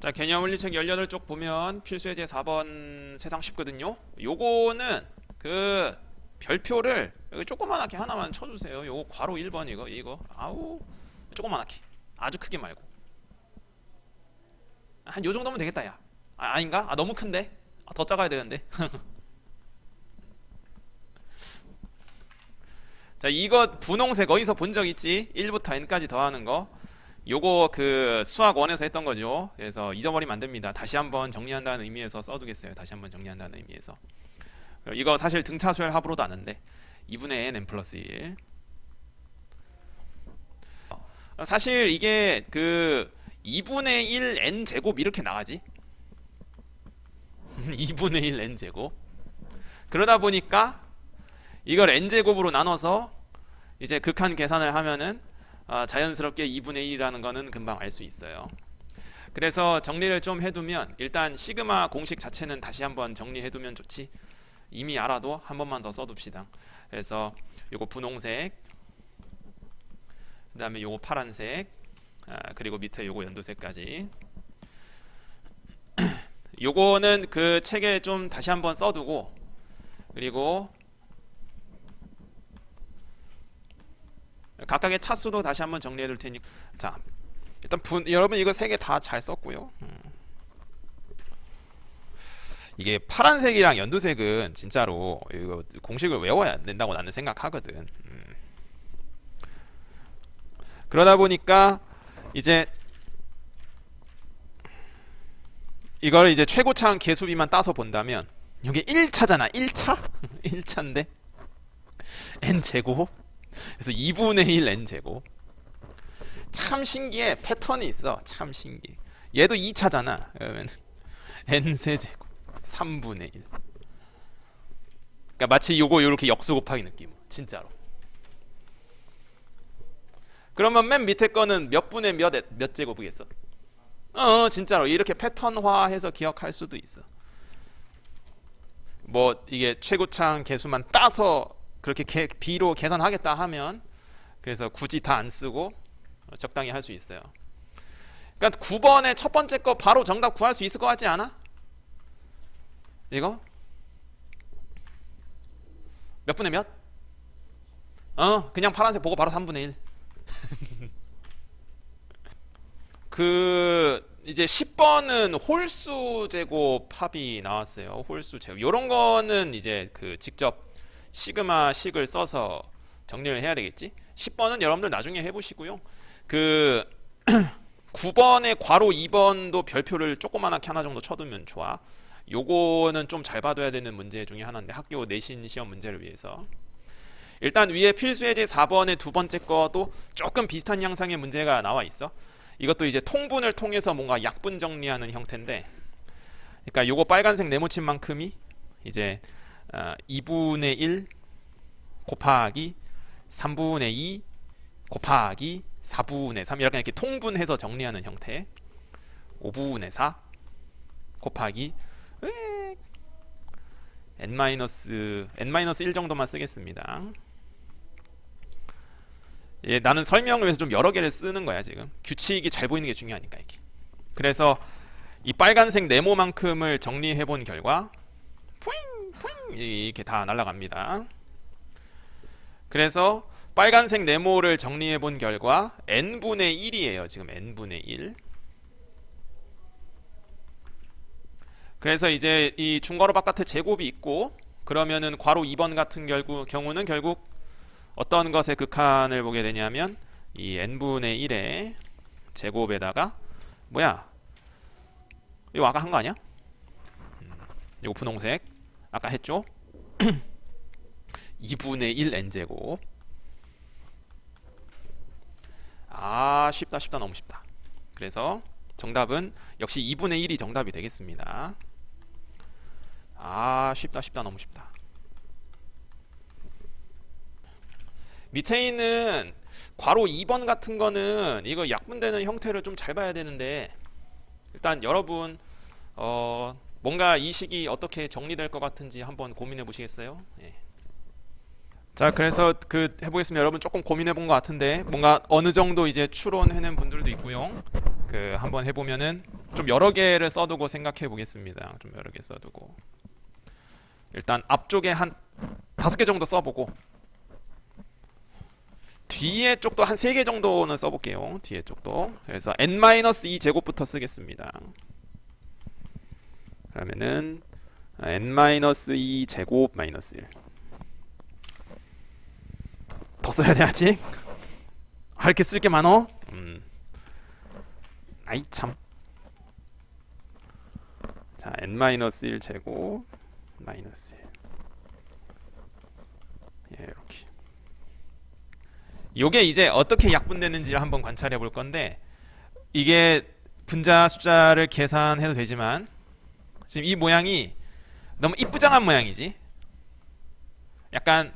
자, 개념 물리책 18쪽 보면 필수예제 4번 세상 쉽거든요. 요거는 그 별표를 여기 조그만하게 하나만 쳐주세요. 요거 괄호 1번 이거 아우 조그만하게 아주 크게 말고 한 요 정도면 되겠다 야. 아닌가? 너무 큰데? 더 작아야 되는데. 자, 이거 분홍색 어디서 본 적 있지? 1부터 n까지 더하는 거. 요거 그 수학 1에서 했던 거죠. 그래서 잊어버리면 안 됩니다. 다시 한번 정리한다는 의미에서 써두겠어요. 다시 한번 정리한다는 의미에서. 이거 사실 등차수열 합으로도 아는데 2분의 n 플러스 1. 사실 이게 그 2분의 1 n 제곱 이렇게 나가지. 2분의 1 n 제곱. 그러다 보니까 이걸 n 제곱으로 나눠서 이제 극한 계산을 하면은 자연스럽게 2분의 1이라는 거는 금방 알 수 있어요. 그래서 정리를 좀 해두면 일단 시그마 공식 자체는 다시 한번 정리해두면 좋지. 이미 알아도 한 번만 더 써둡시다. 그래서 요거 분홍색, 그 다음에 요거 파란색, 그리고 밑에 요거 연두색까지. 요거는 그 책에 좀 다시 한번 써두고, 그리고 각각의 차수도 다시 한번 정리해 둘 테니. 자, 일단 여러분 이거 세 개 다 잘 썼고요. 이게 파란색이랑 연두색은 진짜로 이거 공식을 외워야 된다고 나는 생각하거든. 그러다 보니까 이제 이걸 이제 최고차항 계수비만 따서 본다면 이게 1차잖아. 1차? 1차인데 n 제곱. 그래서 2분의 1 n 제곱. 참 신기해. 패턴이 있어. 참 신기해. 얘도 2차잖아. 그러면 n 세제곱 3분의 1. 그러니까 마치 요거 요렇게 역수 곱하기 느낌. 진짜로. 그러면 맨 밑에 거는 몇 분의 몇 제곱이겠어? 진짜로 이렇게 패턴화해서 기억할 수도 있어. 뭐 이게 최고차항 계수만 따서 그렇게 B로 계산하겠다 하면 그래서 굳이 다 안 쓰고 적당히 할 수 있어요. 그러니까 9번의 첫 번째 거 바로 정답 구할 수 있을 것 같지 않아? 이거? 몇 분의 몇? 그냥 파란색 보고 바로 3분의 1. 그 이제 10번은 홀수 제곱 합이 나왔어요. 홀수 제곱. 요런 거는 이제 그 직접 시그마 식을 써서 정리를 해야 되겠지. 10번은 여러분들 나중에 해보시고요. 그 9번의 괄호 2번도 별표를 조그만하게 하나 정도 쳐두면 좋아. 요거는 좀 잘 봐둬야 되는 문제 중에 하나인데 학교 내신 시험 문제를 위해서. 일단 위에 필수예제 4번의 두 번째 거도 조금 비슷한 양상의 문제가 나와 있어. 이것도 이제 통분을 통해서 뭔가 약분 정리하는 형태인데, 그러니까 요거 빨간색 네모친 만큼이 이제 2분의 1 곱하기 3분의 2 곱하기 4분의 3 이렇게 통분해서 정리하는 형태. 5분의 4 곱하기 n-1 정도만 쓰겠습니다. 예, 나는 설명을 위해서 좀 여러 개를 쓰는 거야 지금. 규칙이 잘 보이는 게 중요하니까 이게. 그래서 이 빨간색 네모만큼을 정리해 본 결과 이렇게 다 날아갑니다. 그래서 빨간색 네모를 정리해 본 결과 n분의 1이에요. 지금 n분의 1. 그래서 이제 이 중괄호 바깥에 제곱이 있고, 그러면은 괄호 2번 같은 경우는 결국 어떤 것의 극한을 보게 되냐면 이 n분의 1의 제곱에다가 뭐야? 이거 아까 한 거 아니야? 이거 분홍색 아까 했죠? 2분의 1 n제곱. 쉽다 너무 쉽다. 그래서 정답은 역시 2분의 1이 정답이 되겠습니다. 쉽다 너무 쉽다. 밑에 있는 괄호 2번 같은 거는 이거 약분되는 형태를 좀 잘 봐야 되는데, 일단 여러분 뭔가 이 식이 어떻게 정리될 것 같은지 한번 고민해 보시겠어요? 예. 자, 그래서 그 해보겠습니다. 여러분 조금 고민해 본 것 같은데 뭔가 어느 정도 이제 추론해낸 분들도 있고요. 그 한번 해보면은 좀 여러 개를 써두고 생각해 보겠습니다. 좀 여러 개 써두고 일단 앞쪽에 한 5개 정도 써보고 뒤에 쪽도 한 3개 정도는 써볼게요. 뒤에 쪽도. 그래서 n-2 제곱부터 쓰겠습니다. 그러면은 n-2 제곱 마이너스 1. 더 써야 돼 아직? 아, 이렇게 쓸 게 많어? 아이 참. 자, n-1 제곱 마이너스 1. 예, 이렇게. 요게 이제 어떻게 약분되는지를 한번 관찰해 볼 건데, 이게 분자 숫자를 계산해도 되지만 지금 이 모양이 너무 이쁘장한 모양이지. 약간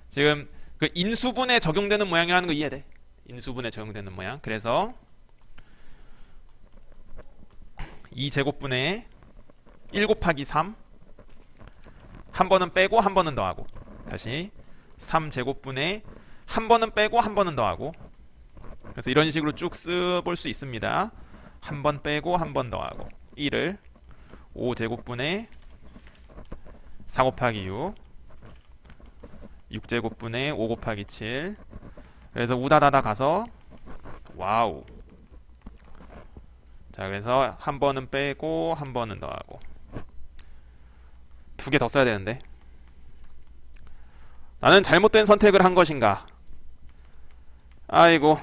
지금 그 인수분해 적용되는 모양이라는 거 이해돼? 인수분해 적용되는 모양. 그래서 2제곱분의 1 곱하기 3, 한 번은 빼고 한 번은 더하고, 다시 3제곱분의 한 번은 빼고 한 번은 더하고, 그래서 이런 식으로 쭉 써볼 수 있습니다. 한 번 빼고 한 번 더하고 1을 5제곱분의 4 곱하기 6, 6제곱분의 5 곱하기 7. 그래서 우다다다 가서 와우. 자, 그래서 한 번은 빼고 한 번은 더하고 2개 더 써야 되는데, 나는 잘못된 선택을 한 것인가? 아이고.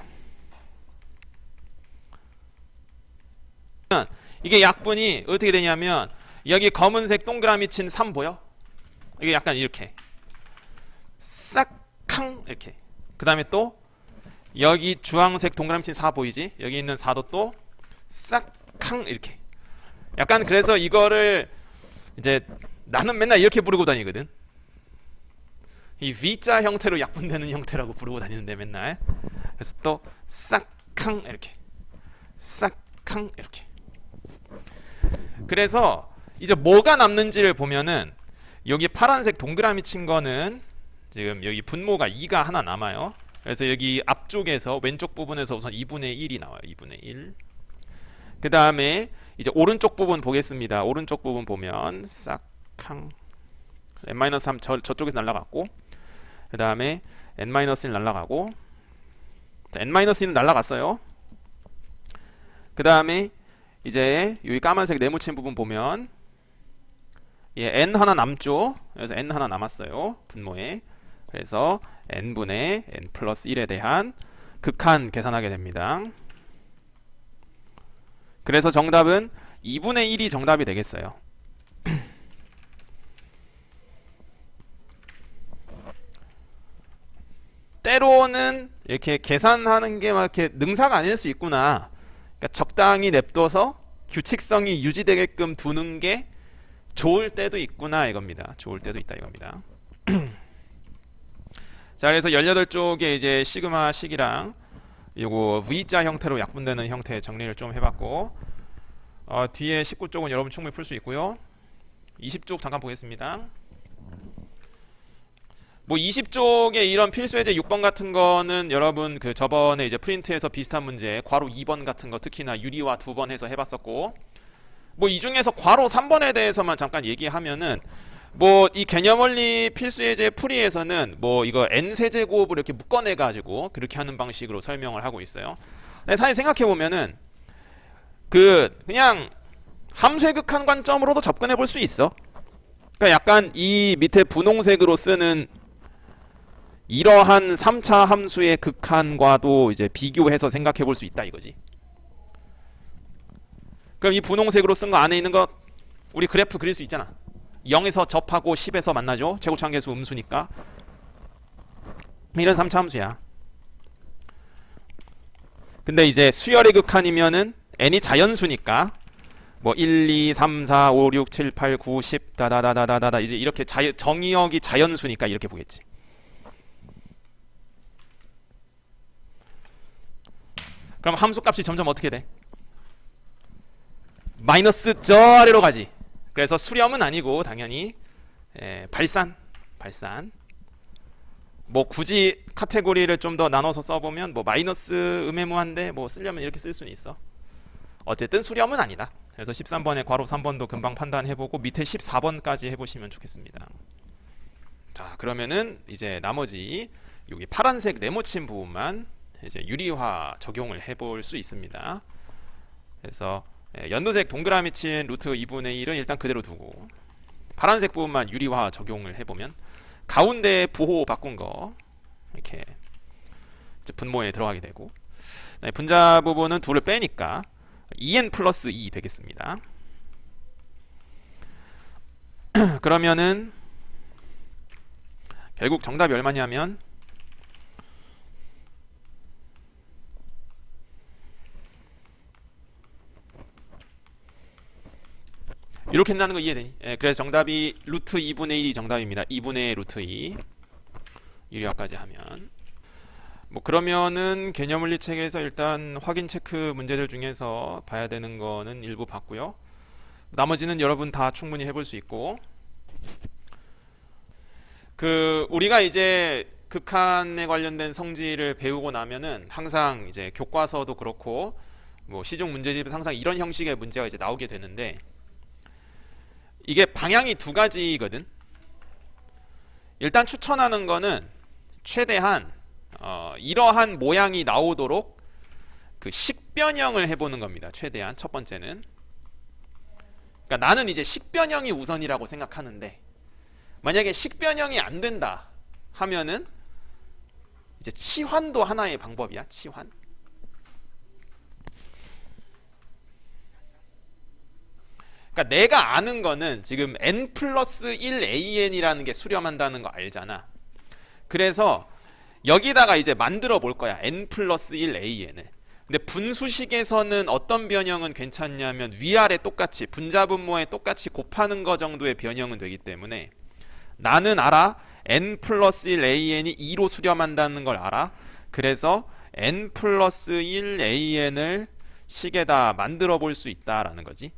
이게 약분이 어떻게 되냐면, 여기 검은색 동그라미 친 3 보여? 이게 약간 이렇게 싹캉 이렇게. 그 다음에 또 여기 주황색 동그라미 친 4 보이지? 여기 있는 4도 또 싹캉 이렇게. 약간 그래서 이거를 이제 나는 맨날 이렇게 부르고 다니거든. 이 V자 형태로 약분되는 형태라고 부르고 다니는데 맨날. 그래서 또 싹캉 이렇게, 싹캉 이렇게. 그래서 이제 뭐가 남는지를 보면은, 여기 파란색 동그라미 친 거는 지금 여기 분모가 2가 하나 남아요. 그래서 여기 앞쪽에서 왼쪽 부분에서 우선 2분의 1이 나와요. 2분의 1. 그 다음에 이제 오른쪽 부분 보겠습니다. 오른쪽 부분 보면 싹캉 n-3 저쪽에서 날라갔고, 그 다음에 n-1 날라가고, n-1는 날라갔어요. 그 다음에 이제 여기 까만색 네모친 부분 보면 예, n 하나 남죠. 그래서 n 하나 남았어요, 분모에. 그래서 n분의 n 플러스 1에 대한 극한 계산하게 됩니다. 그래서 정답은 2분의 1이 정답이 되겠어요. 때로는 이렇게 계산하는 게 막 이렇게 능사가 아닐 수 있구나. 그러니까 적당히 냅둬서 규칙성이 유지되게끔 두는 게 좋을 때도 있구나 이겁니다. 좋을 때도 있다 이겁니다. 자, 그래서 18쪽에 이제 시그마 식이랑 요거 V자 형태로 약분되는 형태 정리를 좀 해봤고, 뒤에 19쪽은 여러분 충분히 풀 수 있고요. 20쪽 잠깐 보겠습니다. 뭐 20쪽에 이런 필수 예제 6번 같은 거는 여러분 그 저번에 이제 프린트에서 비슷한 문제 괄호 2번 같은 거 특히나 유리화 2번 해서 해봤었고, 뭐 이 중에서 괄호 3번에 대해서만 잠깐 얘기하면은, 뭐 이 개념원리 필수 예제 풀이에서는 뭐 이거 n 세제곱을 이렇게 묶어내 가지고 그렇게 하는 방식으로 설명을 하고 있어요. 근데 사실 생각해 보면은 그냥 함수의 극한 관점으로도 접근해 볼 수 있어. 그러니까 약간 이 밑에 분홍색으로 쓰는 이러한 3차 함수의 극한과도 이제 비교해서 생각해 볼 수 있다 이거지. 그럼 이 분홍색으로 쓴 거 안에 있는 거 우리 그래프 그릴 수 있잖아. 0에서 접하고 10에서 만나죠. 최고차항계수 음수니까. 이런 3차 함수야. 근데 이제 수열의 극한이면은 n이 자연수니까 뭐 1, 2, 3, 4, 5, 6, 7, 8, 9, 10 다다다다다다 이제 이렇게 정의역이 자연수니까 이렇게 보겠지. 그럼 함수값이 점점 어떻게 돼? 마이너스 저 아래로 가지. 그래서 수렴은 아니고 당연히 발산. 뭐 굳이 카테고리를 좀 더 나눠서 써보면 뭐 마이너스 음해무한데 뭐 쓰려면 이렇게 쓸 수는 있어. 어쨌든 수렴은 아니다. 그래서 13번의 괄호 3번도 금방 판단해보고 밑에 14번까지 해보시면 좋겠습니다. 자, 그러면은 이제 나머지 여기 파란색 네모친 부분만 이제 유리화 적용을 해볼 수 있습니다. 그래서 연두색 동그라미 친 루트 2분의 1은 일단 그대로 두고 파란색 부분만 유리화 적용을 해보면 가운데 부호 바꾼 거 이렇게 이제 분모에 들어가게 되고 분자 부분은 2를 빼니까 2n 플러스 2 되겠습니다. 그러면은 결국 정답이 얼마냐면 이렇게 된다는 거 이해되니? 그래서 정답이 루트 2분의 1이 정답입니다. 2분의 루트 2 유리화까지 하면 뭐 그러면은 개념물리 책에서 일단 확인 체크 문제들 중에서 봐야 되는 거는 일부 봤고요. 나머지는 여러분 다 충분히 해볼 수 있고 우리가 이제 극한에 관련된 성질을 배우고 나면은 항상 이제 교과서도 그렇고 뭐 시중 문제집에서 항상 이런 형식의 문제가 이제 나오게 되는데 이게 방향이 두 가지거든. 일단 추천하는 거는 최대한 이러한 모양이 나오도록 식변형을 해보는 겁니다. 최대한 첫 번째는. 그러니까 나는 이제 식변형이 우선이라고 생각하는데 만약에 식변형이 안 된다 하면은 이제 치환도 하나의 방법이야. 치환. 그러니까 내가 아는 거는 지금 n 플러스 1 an이라는 게 수렴한다는 거 알잖아. 그래서 여기다가 이제 만들어 볼 거야. n 플러스 1 an을. 근데 분수식에서는 어떤 변형은 괜찮냐면 위아래 똑같이 분자분모에 똑같이 곱하는 거 정도의 변형은 되기 때문에 나는 알아. n 플러스 1 an이 2로 수렴한다는 걸 알아. 그래서 n 플러스 1 an을 식에다 만들어 볼 수 있다라는 거지.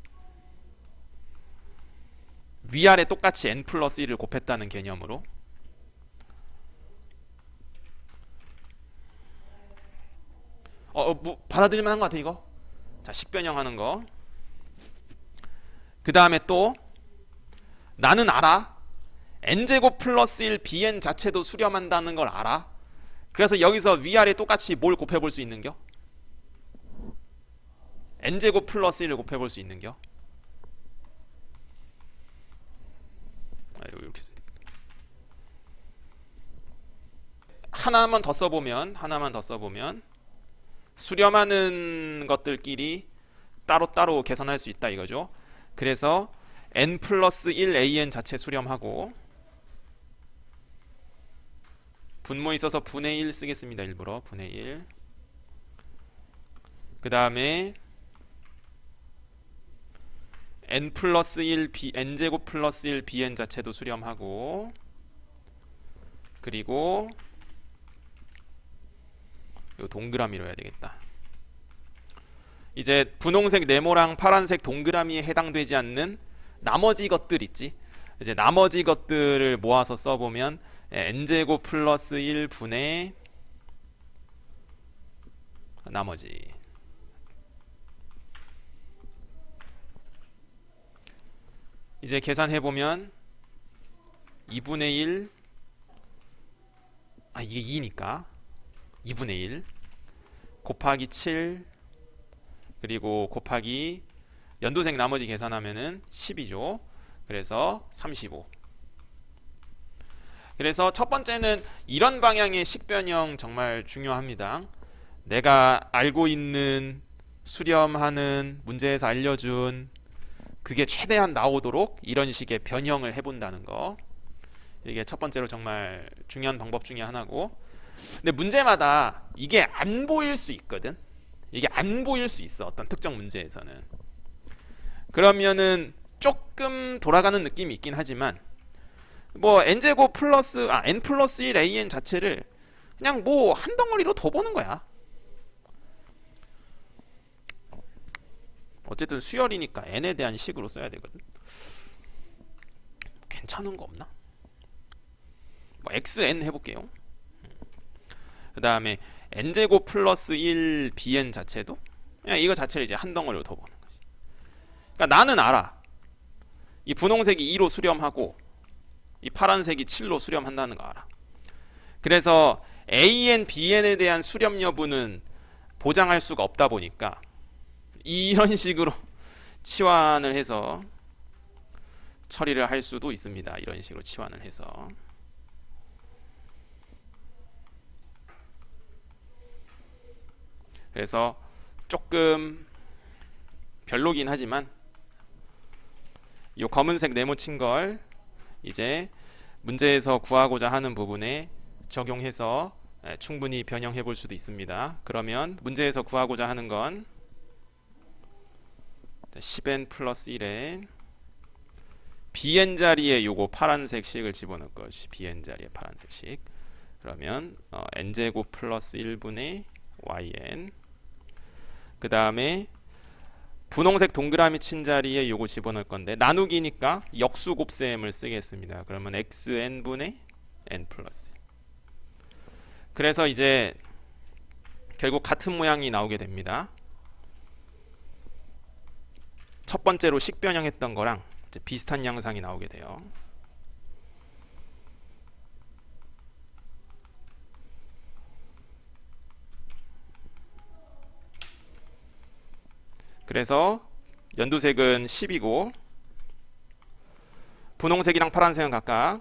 위아래 똑같이 n 플러스 1을 곱했다는 개념으로. 뭐 받아들일 만한 것 같아 이거. 자, 식변형 하는 거. 그 다음에 또 나는 알아. n제곱 플러스 1 bn 자체도 수렴한다는 걸 알아. 그래서 여기서 위아래 똑같이 뭘 곱해볼 수 있는겨? n제곱 플러스 1을 곱해볼 수 있는겨? 이렇게 하나만 더 써보면 수렴하는 것들끼리 따로따로 계산할 수 있다 이거죠. 그래서 n 플러스 1 an 자체 수렴하고 분모에 있어서 분의 1 쓰겠습니다. 일부러 분의 1. 그 다음에 n 플러스 1 n제곱 플러스 1 bn 자체도 수렴하고 그리고 요 동그라미로 해야 되겠다. 이제 분홍색 네모랑 파란색 동그라미에 해당되지 않는 나머지 것들 있지. 이제 나머지 것들을 모아서 써보면 n제곱 플러스 1 분의 나머지. 이제 계산해보면 2분의 1 이게 2니까 2분의 1 곱하기 7 그리고 곱하기 연두색 나머지 계산하면은 10이죠. 그래서 35. 그래서 첫 번째는 이런 방향의 식변형 정말 중요합니다. 내가 알고 있는 수렴하는 문제에서 알려준 그게 최대한 나오도록 이런 식의 변형을 해본다는 거. 이게 첫 번째로 정말 중요한 방법 중에 하나고. 근데 문제마다 이게 안 보일 수 있거든. 이게 안 보일 수 있어. 어떤 특정 문제에서는. 그러면은 조금 돌아가는 느낌이 있긴 하지만 뭐 n제곱 플러스 n 플러스 1 an 자체를 그냥 뭐 한 덩어리로 더 보는 거야. 어쨌든 수열이니까 n에 대한 식으로 써야 되거든. 괜찮은 거 없나? 뭐 xn 해볼게요. 그 다음에 n제곱 플러스 1 bn 자체도 그냥 이거 자체를 이제 한 덩어리로 둬보는 거지. 그러니까 나는 알아. 이 분홍색이 2로 수렴하고 이 파란색이 7로 수렴한다는 거 알아. 그래서 AN, BN에 대한 수렴 여부는 보장할 수가 없다 보니까 이런 식으로 치환을 해서 처리를 할 수도 있습니다. 이런 식으로 치환을 해서. 그래서 조금 별로긴 하지만 이 검은색 네모친 걸 이제 문제에서 구하고자 하는 부분에 적용해서 충분히 변형해 볼 수도 있습니다. 그러면 문제에서 구하고자 하는 건 10n 플러스 1에 bn 자리에 요거 파란색 식을 집어넣을 것이 bn 자리에 파란색 식. 그러면 n제곱 플러스 1분의 yn. 그 다음에 분홍색 동그라미 친 자리에 요거 집어넣을 건데 나누기니까 역수 곱셈을 쓰겠습니다. 그러면 xn분의 n 플러스 1. 그래서 이제 결국 같은 모양이 나오게 됩니다. 첫 번째로 식 변형했던 거랑 이제 비슷한 양상이 나오게 돼요. 그래서 연두색은 10이고 분홍색이랑 파란색은 각각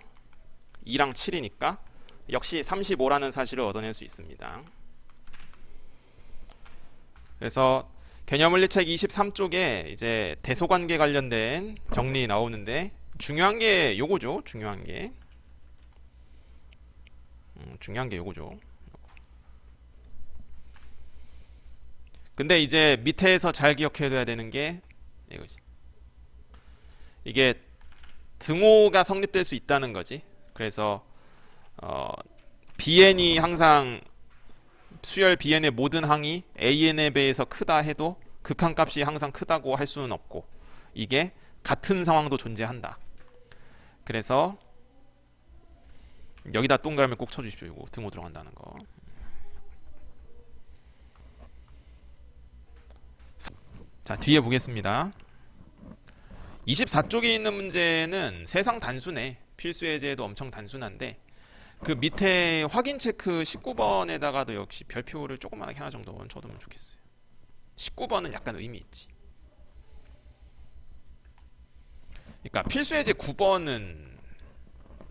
2랑 7이니까 역시 35라는 사실을 얻어낼 수 있습니다. 그래서 개념물리책 23쪽에 이제 대소관계 관련된 정리 나오는데 중요한 게 요거죠. 중요한 게 요거죠. 근데 이제 밑에서 잘 기억해둬야 되는 게 이거지. 이게 등호가 성립될 수 있다는 거지. 그래서 bn이 항상 수열 bn의 모든 항이 an에 비해서 크다 해도 극한값이 항상 크다고 할 수는 없고 이게 같은 상황도 존재한다. 그래서 여기다 동그라미 꼭 쳐주십시오. 이거 등호 들어간다는 거. 자, 뒤에 보겠습니다. 24쪽에 있는 문제는 세상 단순해. 필수 예제도 엄청 단순한데 그 밑에 확인 체크 19번에다가도 역시 별표를 조그맣게 하나 정도 얹어두면 좋겠어요. 19번은 약간 의미 있지. 그러니까 필수 예제 9번은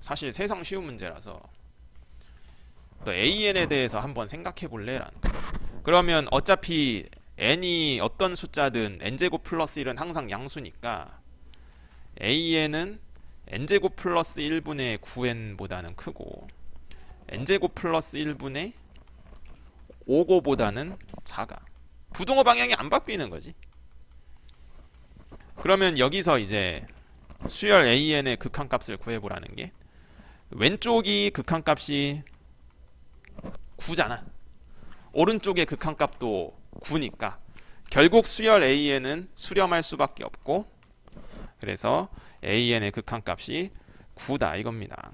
사실 세상 쉬운 문제라서 너 AN에 대해서 한번 생각해 볼래라는 거. 그러면 어차피 n이 어떤 숫자든 n제곱 플러스 1은 항상 양수니까 AN은 n제곱 플러스 1분의 9n보다는 크고 n제곱 플러스 1분의 5고보다는 작아. 부등호 방향이 안 바뀌는 거지. 그러면 여기서 이제 수열 AN의 극한값을 구해보라는 게 왼쪽이 극한값이 9잖아. 오른쪽의 극한값도 9니까 결국 수열 AN은 수렴할 수밖에 없고 그래서 AN의 극한값이 9다 이겁니다.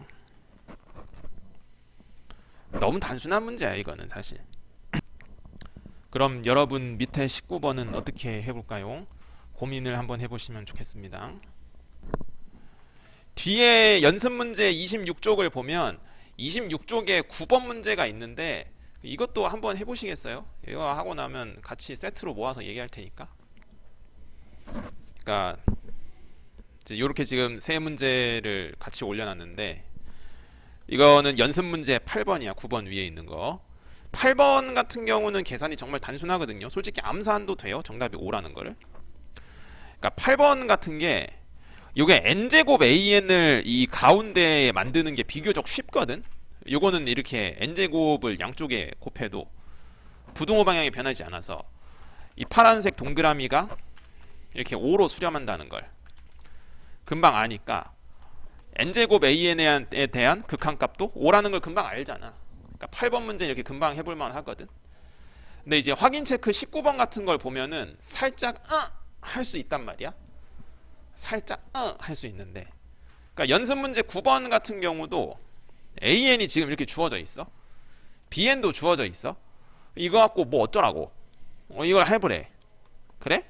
너무 단순한 문제야 이거는 사실. 그럼 여러분 밑에 19번은 어떻게 해볼까요? 고민을 한번 해보시면 좋겠습니다. 뒤에 연습 문제 26쪽을 보면 26쪽에 9번 문제가 있는데 이것도 한번 해보시겠어요? 이거 하고 나면 같이 세트로 모아서 얘기할 테니까. 그러니까 이렇게 지금 세 문제를 같이 올려놨는데 이거는 연습 문제 8번이야. 9번 위에 있는 거. 8번 같은 경우는 계산이 정말 단순하거든요. 솔직히 암산도 돼요. 정답이 5라는 거를. 그러니까 8번 같은 게 요게 n제곱 an을 이 가운데에 만드는 게 비교적 쉽거든. 요거는 이렇게 n제곱을 양쪽에 곱해도 부등호 방향이 변하지 않아서 이 파란색 동그라미가 이렇게 5로 수렴한다는 걸 금방 아니까 n제곱 an에 대한 극한값도 5라는 걸 금방 알잖아. 그러니까 8번 문제 이렇게 금방 해볼만 하거든. 근데 이제 확인 체크 19번 같은 걸 보면은 살짝 할 수 있단 말이야. 살짝 할 수 있는데 그러니까 연습 문제 9번 같은 경우도 AN이 지금 이렇게 주어져 있어. BN도 주어져 있어. 이거 갖고 뭐 어쩌라고 이걸 해보래. 그래?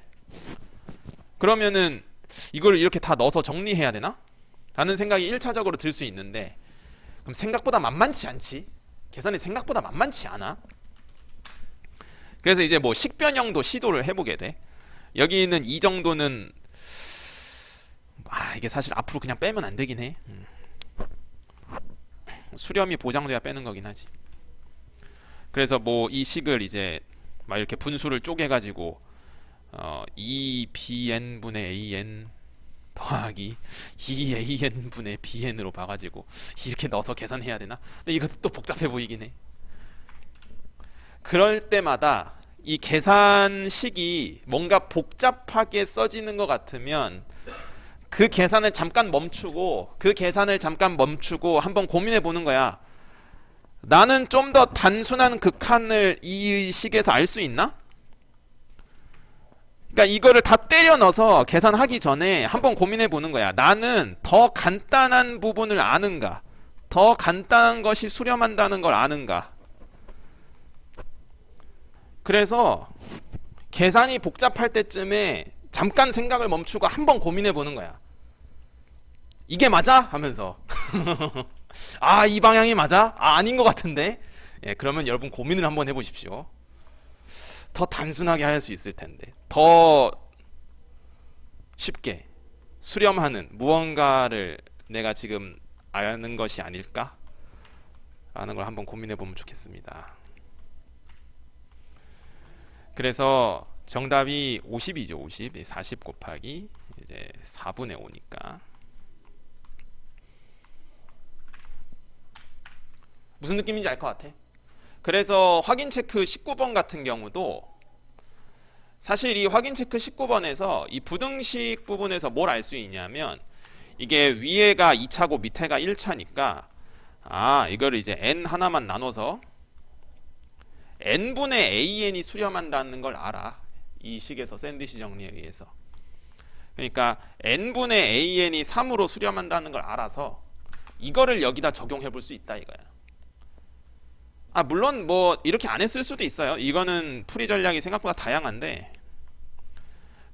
그러면은 이걸 이렇게 다 넣어서 정리해야 되나? 라는 생각이 1차적으로 들 수 있는데, 그럼 생각보다 만만치 않지? 계산이 생각보다 만만치 않아? 그래서 이제 뭐 식변형도 시도를 해보게 돼. 여기 있는 이 정도는 이게 사실 앞으로 그냥 빼면 안 되긴 해. 수렴이 보장돼야 빼는 거긴 하지. 그래서 뭐 이 식을 이제 막 이렇게 분수를 쪼개가지고 2bn 분의 an 더하기 2an 분의 bn으로 봐가지고 이렇게 넣어서 계산해야 되나? 근데 이것도 또 복잡해 보이긴 해. 그럴 때마다 이 계산식이 뭔가 복잡하게 써지는 것 같으면 그 계산을 잠깐 멈추고 한번 고민해 보는 거야. 나는 좀 더 단순한 극한을 이 식에서 알 수 있나? 그러니까 이거를 다 때려 넣어서 계산하기 전에 한번 고민해 보는 거야. 나는 더 간단한 부분을 아는가? 더 간단한 것이 수렴한다는 걸 아는가? 그래서 계산이 복잡할 때쯤에 잠깐 생각을 멈추고 한번 고민해 보는 거야. 이게 맞아? 하면서 이 방향이 맞아? 아닌 것 같은데? 예, 그러면 여러분 고민을 한번 해보십시오. 더 단순하게 할 수 있을 텐데, 더 쉽게 수렴하는 무언가를 내가 지금 아는 것이 아닐까? 라는 걸 한번 고민해 보면 좋겠습니다. 그래서 정답이 50이죠. 50. 40 곱하기 이제 4분의 5니까. 무슨 느낌인지 알 것 같아. 그래서 확인 체크 19번 같은 경우도 사실 이 확인 체크 19번에서 이 부등식 부분에서 뭘 알 수 있냐면, 이게 위에가 2차고 밑에가 1차니까 이거를 이제 n 하나만 나눠서 n분의 an이 수렴한다는 걸 알아. 이 식에서 샌드위치 정리에 의해서. 그러니까 n분의 an이 3으로 수렴한다는 걸 알아서 이거를 여기다 적용해 볼 수 있다 이거야. 물론 뭐 이렇게 안 했을 수도 있어요. 이거는 풀이 전략이 생각보다 다양한데,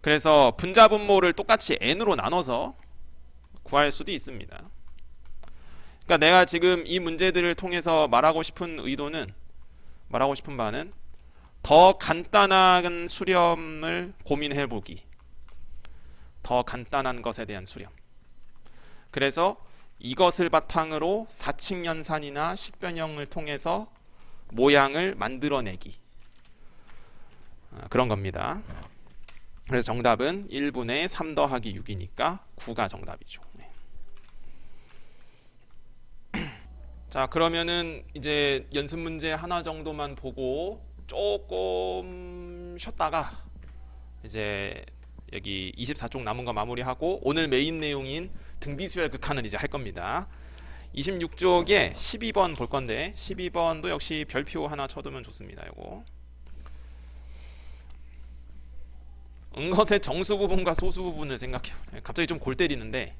그래서 분자분모를 똑같이 n으로 나눠서 구할 수도 있습니다. 그러니까 내가 지금 이 문제들을 통해서 말하고 싶은 바는 더 간단한 수렴을 고민해 보기, 더 간단한 것에 대한 수렴. 그래서 이것을 바탕으로 사칙연산이나 식변형을 통해서 모양을 만들어내기, 그런 겁니다. 그래서 정답은 1분의 3 더하기 6이니까 9가 정답이죠. 네. 자, 그러면은 이제 연습 문제 하나 정도만 보고 조금 쉬었다가 이제 여기 24쪽 남은 거 마무리하고 오늘 메인 내용인 등비수열 극한을 이제 할 겁니다. 26쪽에 12번 볼 건데, 12번도 역시 별표 하나 쳐두면 좋습니다. 요거 응것의 정수 부분과 소수 부분을 생각해. 갑자기 좀 골 때리는데,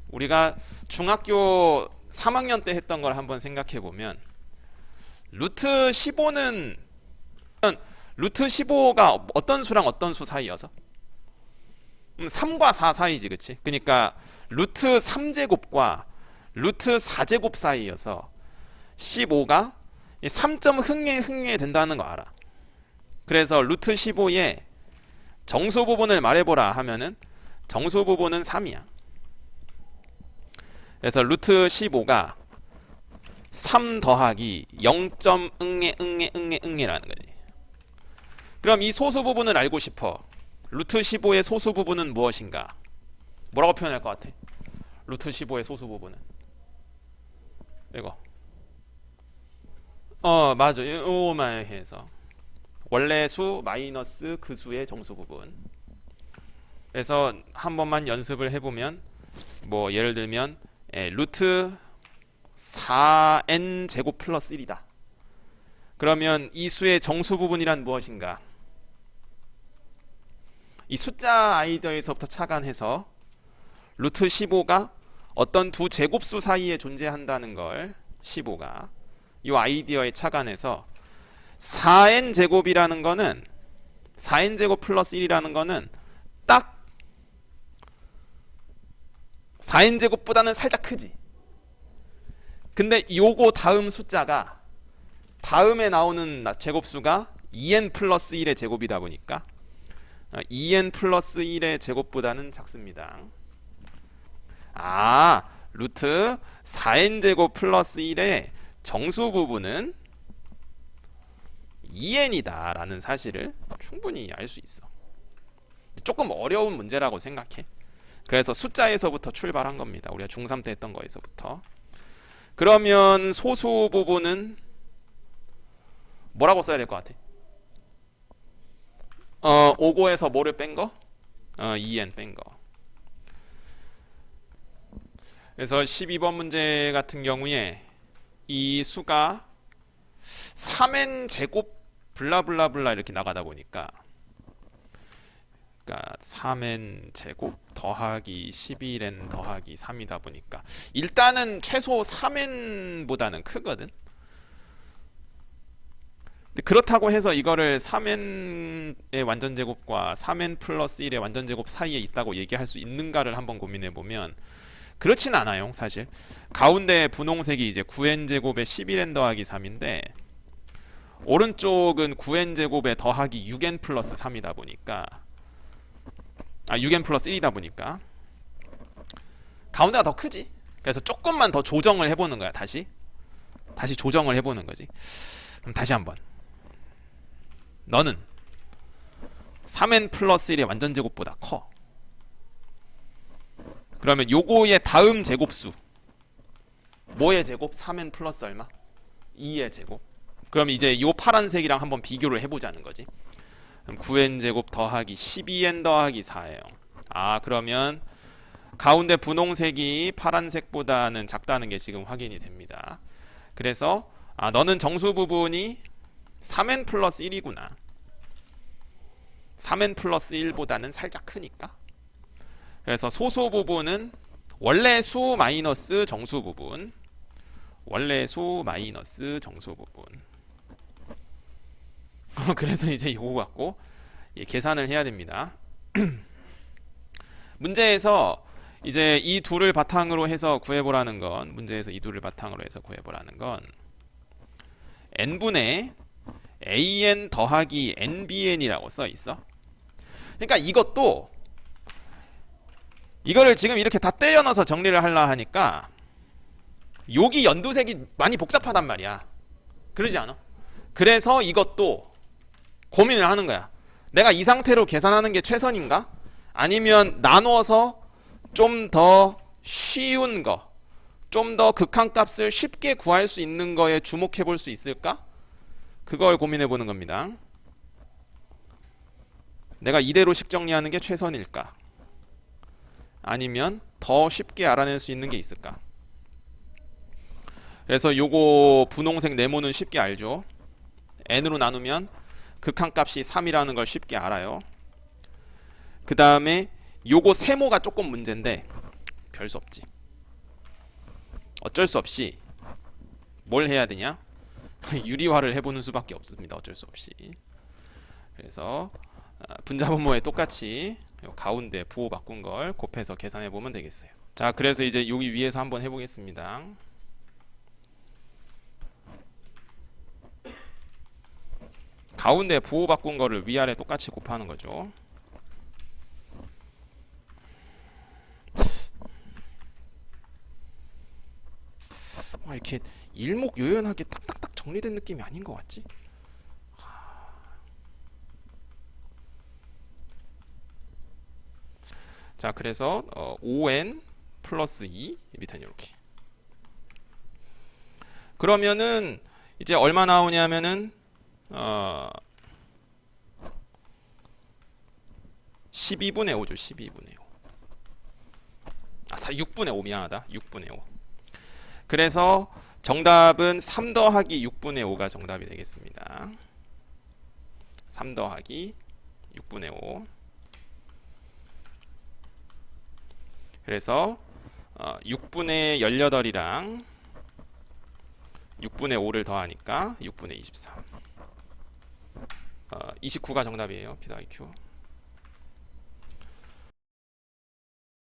우리가 중학교 3학년 때 했던 걸 한번 생각해 보면, 루트 15가 어떤 수랑 어떤 수 사이여서 3과 4 사이지, 그치? 그러니까 루트 3제곱과 루트 4제곱 사이여서 15가 3점 흥해 된다는 거 알아. 그래서 루트 15의 정수 부분을 말해보라 하면은 정수 부분은 3이야. 그래서 루트 15가 3 더하기 0점 응애라는 거지. 그럼 이 소수 부분을 알고 싶어. 루트 15의 소수 부분은 무엇인가? 뭐라고 표현할 것 같아? 루트 15의 소수 부분은 이거. 맞아. 요만 해서 원래 수 마이너스 그 수의 정수 부분. 그래서 한 번만 연습을 해보면, 뭐 예를 들면 루트 4n 제곱 플러스 1이다. 그러면 이 수의 정수 부분이란 무엇인가? 이 숫자 아이디어에서부터 착안해서 루트 15가 어떤 두 제곱수 사이에 존재한다는 걸, 15가 이 아이디어에 착안해서 4n 제곱이라는 거는 4n제곱 플러스 1이라는 거는 딱 4n제곱보다는 살짝 크지. 근데 요거 다음 숫자가 다음에 나오는 제곱수가 2n 플러스 1의 제곱이다 보니까 2n 플러스 1의 제곱보다는 작습니다. 아, 루트 4n제곱 플러스 1의 정수 부분은 2n이다 라는 사실을 충분히 알 수 있어. 조금 어려운 문제라고 생각해. 그래서 숫자에서부터 출발한 겁니다. 우리가 중3 때 했던 거에서부터. 그러면 소수 부분은 뭐라고 써야 될 것 같아? 5고에서 뭐를 뺀 거? 2n 뺀 거. 그래서 12번 문제 같은 경우에 이 수가 3n 제곱 블라블라블라 이렇게 나가다 보니까, 그러니까 3n 제곱 더하기 11n 더하기 3이다 보니까 일단은 최소 3n보다는 크거든. 근데 그렇다고 해서 이거를 3n의 완전제곱과 3n 플러스 1의 완전제곱 사이에 있다고 얘기할 수 있는가를 한번 고민해보면 그렇진 않아요. 사실 가운데 분홍색이 이제 9n제곱에 11n 더하기 3인데 오른쪽은 9n제곱에 더하기 6n 플러스 3이다 보니까 6n 플러스 1이다 보니까 가운데가 더 크지. 그래서 조금만 더 조정을 해보는 거야. 다시 조정을 해보는 거지. 그럼 다시 한번, 너는 3n 플러스 1의 완전제곱보다 커. 그러면 요거의 다음 제곱수 뭐의 제곱? 3n 플러스 얼마? 2의 제곱. 그럼 이제 요 파란색이랑 한번 비교를 해보자는 거지. 그럼 9n 제곱 더하기 12n 더하기 4예요. 그러면 가운데 분홍색이 파란색보다는 작다는 게 지금 확인이 됩니다. 그래서 너는 정수 부분이 3n 플러스 1이구나. 3n 플러스 1보다는 살짝 크니까. 그래서 소수 부분은 원래 수 마이너스 정수 부분, 원래 수 마이너스 정수 부분. 그래서 이제 이거 갖고 계산을 해야 됩니다. 문제에서 이제 이 둘을 바탕으로 해서 구해보라는 건, 문제에서 이 둘을 바탕으로 해서 구해보라는 건 n분의 an 더하기 nbn이라고 써 있어. 그러니까 이거를 지금 이렇게 다 때려 넣어서 정리를 하려 하니까 여기 연두색이 많이 복잡하단 말이야. 그러지 않아? 그래서 이것도 고민을 하는 거야. 내가 이 상태로 계산하는 게 최선인가? 아니면 나눠서 좀 더 쉬운 거, 좀 더 극한값을 쉽게 구할 수 있는 거에 주목해 볼 수 있을까? 그걸 고민해 보는 겁니다. 내가 이대로식 정리하는 게 최선일까? 아니면 더 쉽게 알아낼 수 있는 게 있을까? 그래서 요거 분홍색 네모는 쉽게 알죠. n으로 나누면 극한값이 3이라는 걸 쉽게 알아요. 그 다음에 요거 세모가 조금 문제인데 별 수 없지. 어쩔 수 없이 뭘 해야 되냐? 유리화를 해보는 수밖에 없습니다. 어쩔 수 없이. 그래서 분자분모에 똑같이 가운데 부호 바꾼 걸 곱해서 계산해 보면 되겠어요. 자, 그래서 이제 여기 위에서 한번 해보겠습니다. 가운데 부호 바꾼 거를 위아래 똑같이 곱하는 거죠. 이렇게 일목요연하게 딱딱딱 정리된 느낌이 아닌 것 같지? 자, 그래서 5n 플러스 2 밑에는 이렇게. 그러면은 이제 얼마 나오냐면은 12분의 5죠. 12분의 5. 6분의 5 미안하다. 6분의 5. 그래서 정답은 3 더하기 6분의 5가 정답이 되겠습니다. 3 더하기 6분의 5. 그래서 6분의 18이랑 6분의 5를 더하니까 6분의 23. 29가 정답이에요. p 더하기 q.